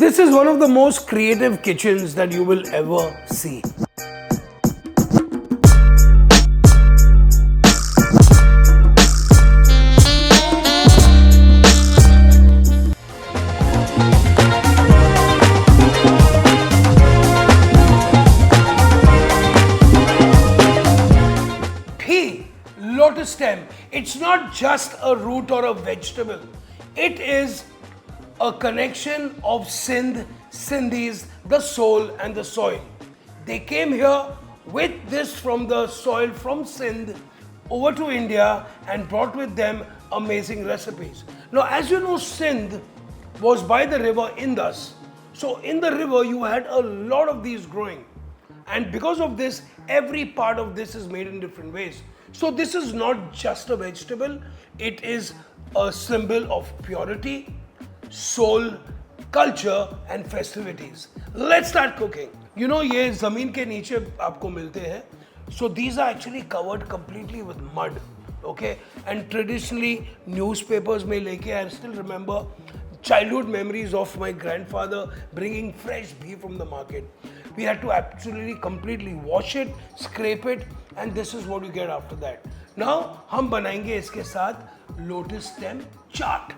This is one of the most creative kitchens that you will ever see. Bhee, lotus stem, it's not just a root or a vegetable. It is a connection of Sindh, Sindhis, the soul and the soil. They came here with this from the soil from Sindh over to India and brought with them amazing recipes. Now, as you know, Sindh was by the river Indus. So in the river, you had a lot of these growing. And because of this, every part of this is made in different ways. So this is not just a vegetable, it is a symbol of purity, soul, culture and festivities. Let's start cooking. You know, ये ज़मीन के नीचे आपको मिलते हैं. So these are actually covered completely with mud. Okay, and traditionally newspapers में लेके, I still remember childhood memories of my grandfather bringing fresh bhee from the market. We had to absolutely completely wash it, scrape it, and this is what you get after that. Now हम बनाएंगे इसके साथ lotus stem chaat.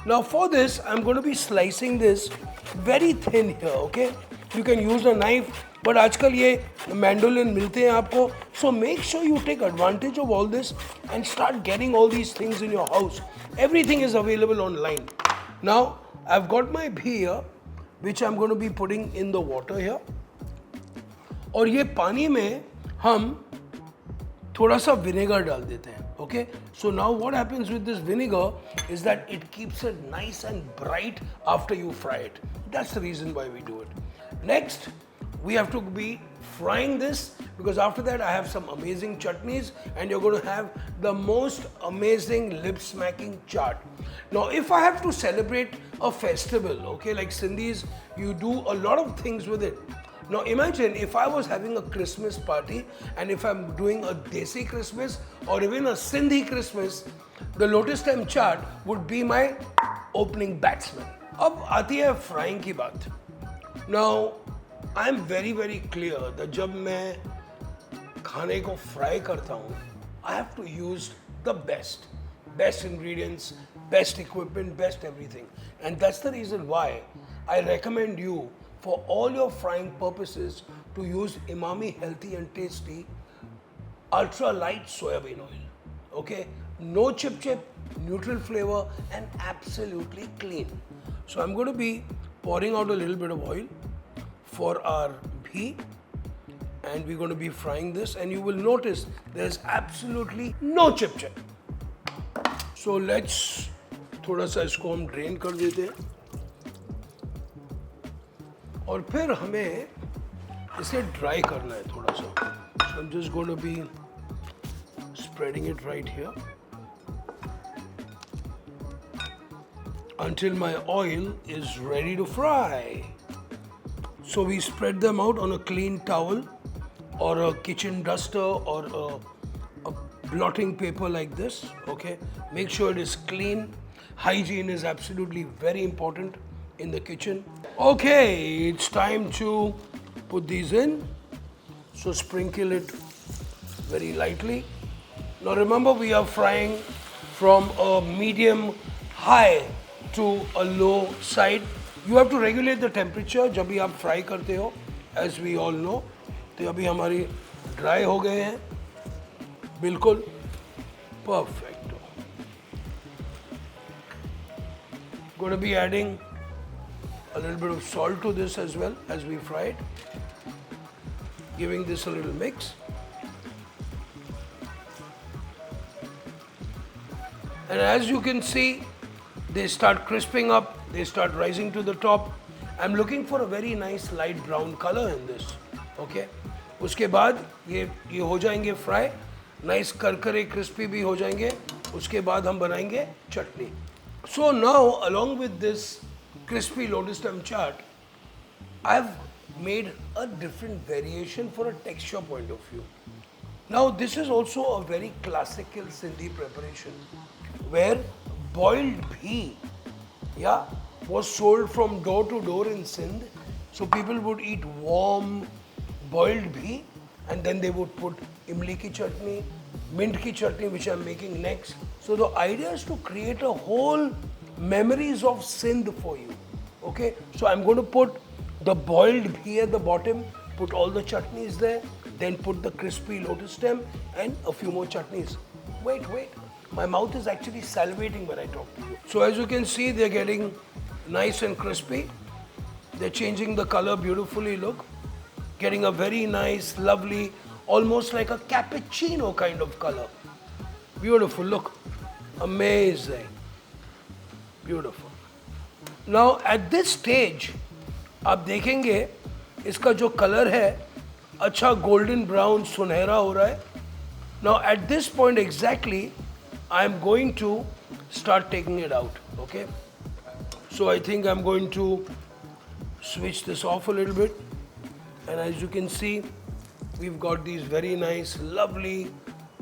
Now for this, I'm going to be slicing this very thin here, okay? You can use a knife, but आजकल ये mandolin मिलते हैं आपको. So make sure you take advantage of all this and start getting all these things in your house. Everything is available online. Now I've got my bhee here, which I'm going to be putting in the water here. और ये पानी में हम थोड़ा सा vinegar डाल देते हैं. Okay, so now what happens with this vinegar is that it keeps it nice and bright after you fry it. That's the reason why we do it. Next, we have to be frying this because after that I have some amazing chutneys and you're going to have the most amazing lip-smacking chaat. Now, if I have to celebrate a festival, okay, like Sindhis, you do a lot of things with it. Now imagine if I was having a Christmas party and if I'm doing a Desi Christmas or even a Sindhi Christmas, the lotus stem chaat would be my opening batsman. अब आती है frying की बात. Now I'm very clear that जब मैं खाने को fry करता हूँ, I have to use the best ingredients, best equipment, best everything. And that's the reason why I recommend you for all your frying purposes to use Emami healthy and tasty Ultralite soyabean oil. Okay, no chip, neutral flavor and absolutely clean. So I'm going to be pouring out a little bit of oil for our bhee and we're going to be frying this and you will notice there's absolutely no chip. So let's थोड़ा सा इसको हम drain कर देते हैं. और फिर हमें इसे ड्राई करना है थोड़ा सा. So I'm just going to be spreading it right here until my oil is ready to fry. So we spread them out on a clean towel or a kitchen duster or a blotting paper like this. Okay, make sure it is clean. Hygiene is absolutely very important in the kitchen. Okay, it's time to put these in. So sprinkle it very lightly. Now remember, we are frying from a medium high to a low side. You have to regulate the temperature जब भी आप fry करते हो, as we all know. तो अभी हमारी dry हो गए हैं, बिल्कुल perfect. Going to be adding a little bit of salt to this as well as we fry it, giving this a little mix. And as you can see, they start crisping up, they start rising to the top. I'm looking for a very nice light brown color in this. Okay, उसके बाद ये हो जाएंगे fry, nice Karkare crispy भी हो जाएंगे. उसके बाद हम बनाएंगे चटनी. So now, along with this crispy lotus stem chaat, I've made a different variation for a texture point of view. Now this is also a very classical Sindhi preparation where boiled bhee, yeah, was sold from door to door in Sindh. So people would eat warm boiled bhee and then they would put imli ki chutney, mint ki chutney, which I'm making next. So the idea is to create a whole memories of Sindh for you. Okay, so I'm going to put the boiled bhee at the bottom, put all the chutneys there, then put the crispy lotus stem and a few more chutneys. Wait. My mouth is actually salivating when I talk to you. So as you can see, they're getting nice and crispy. They're changing the color beautifully, look. Getting a very nice, lovely, almost like a cappuccino kind of color. Beautiful, look. Amazing. Beautiful. Now at this stage, आप देखेंगे इसका जो colour है अच्छा golden brown सुनहरा हो रहा है. Now at this point exactly, I am going to start taking it out. Okay. So I think I'm going to switch this off a little bit. And as you can see, we've got these very nice, lovely,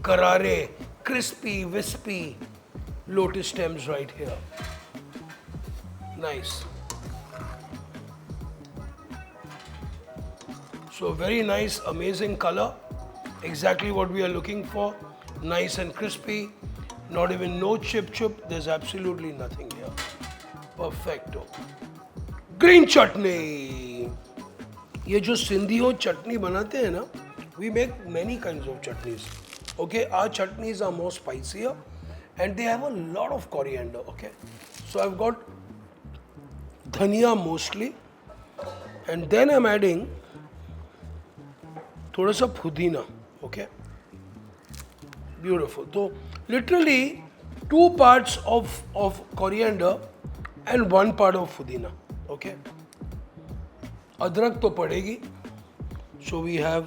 karare, crispy, wispy lotus stems right here. Nice. So very nice, amazing color. Exactly what we are looking for. Nice and crispy. Not even no chip. There's absolutely nothing here. Perfecto. Green chutney. ये जो सिंधी हो चटनी बनाते हैं ना, we make many kinds of chutneys. Okay, our chutneys are more spicier and they have a lot of coriander. Okay, so I've got dhania mostly, and then I'm adding थोड़ा सा पुदीना. Okay, beautiful. So literally 2 parts of coriander and 1 part of पुदीना. Okay. अदरक तो पड़ेगी. So we have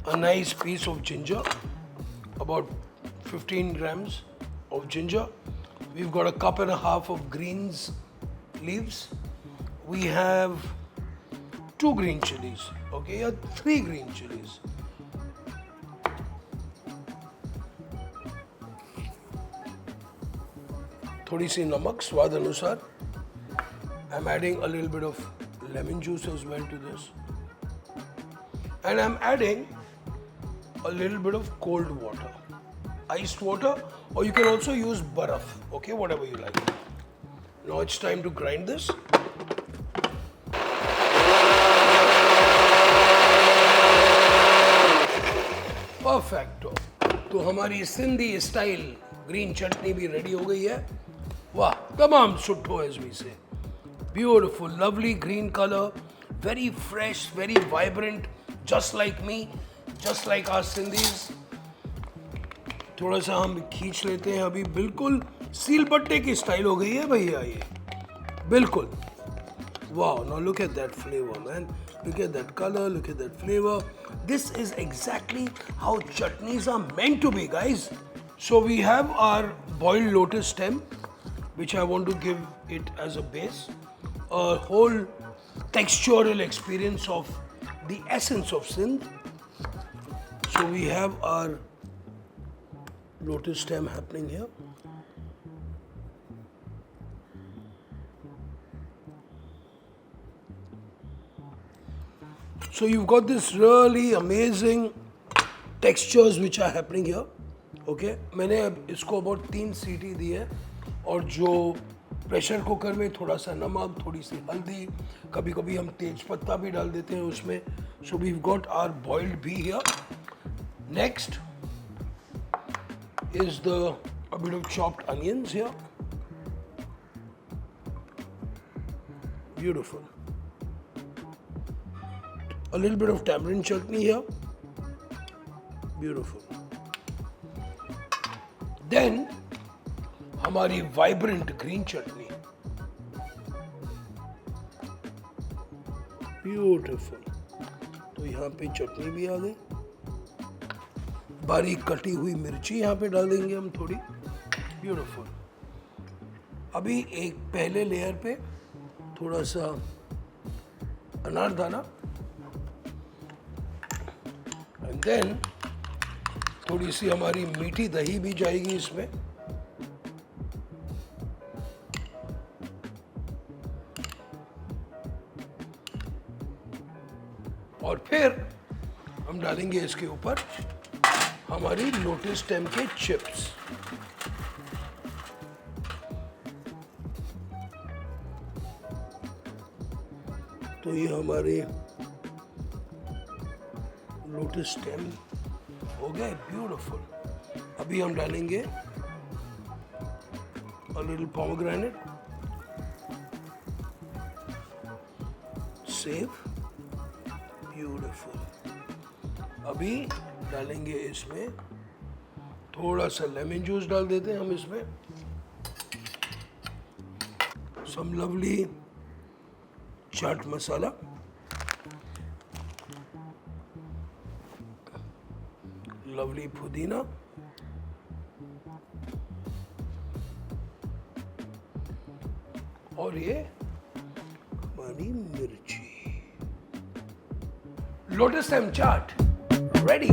a nice piece of ginger, about 15 grams of ginger. We've got a cup and a half of greens leaves. We have 2 green chillies, okay, or 3 green chillies. थोड़ी सी नमक स्वाद अनुसार. I'm adding a little bit of lemon juice as well to this. And I'm adding a little bit of cold water, iced water, or you can also use baraf, okay, whatever you like. Now it's time to grind this. Perfecto. तो हमारी Sindhi style green चटनी भी ready हो गई है. वाह, तमाम सुट्ठो as we say. Beautiful, lovely green color, very fresh, very vibrant, just like me, just like our Sindhis. थोड़ा सा हम खींच लेते हैं अभी. बिल्कुल सील बट्टे की स्टाइल हो गई है भैया ये. बिल्कुल. Wow, now look at that flavor, man. Look at that color, look at that flavor. This is exactly how chutneys are meant to be, guys. So we have our boiled lotus stem, which I want to give it as a base. A whole textural experience of the essence of Sindh. So we have our lotus stem happening here. So you've got this really amazing textures which are happening here. Okay, मैंने इसको about 3 सीटी दी है और जो pressure cooker में थोड़ा सा नमक, थोड़ी सी हल्दी, कभी कभी हम तेज पत्ता भी डाल देते हैं उसमें. So we've got our boiled bhee here. Next is a bit of chopped onions here. Beautiful. A little bit of tamarind chutney here. Beautiful. Then हमारी vibrant green chutney. Beautiful. तो यहाँ पे चटनी भी आ गई. बारीक कटी हुई मिर्ची यहाँ पे डाल देंगे हम थोड़ी. Beautiful. अभी एक पहले लेयर पे थोड़ा सा अनारदाना. And then थोड़ी सी हमारी मीठी दही भी जाएगी इसमें. और फिर हम डालेंगे इसके ऊपर हमारी लोटस स्टेम के चिप्स। तो ये हमारे लोटस स्टेम हो गए ब्यूटीफुल। अभी हम डालेंगे a little pomegranate, save, beautiful. अभी डालेंगे इसमें थोड़ा सा लेमन जूस डाल देते हैं हम इसमें, सम लवली चाट मसाला, लवली पुदीना, और ये हमारी मिर्ची। लोटस स्टेम चाट रेडी।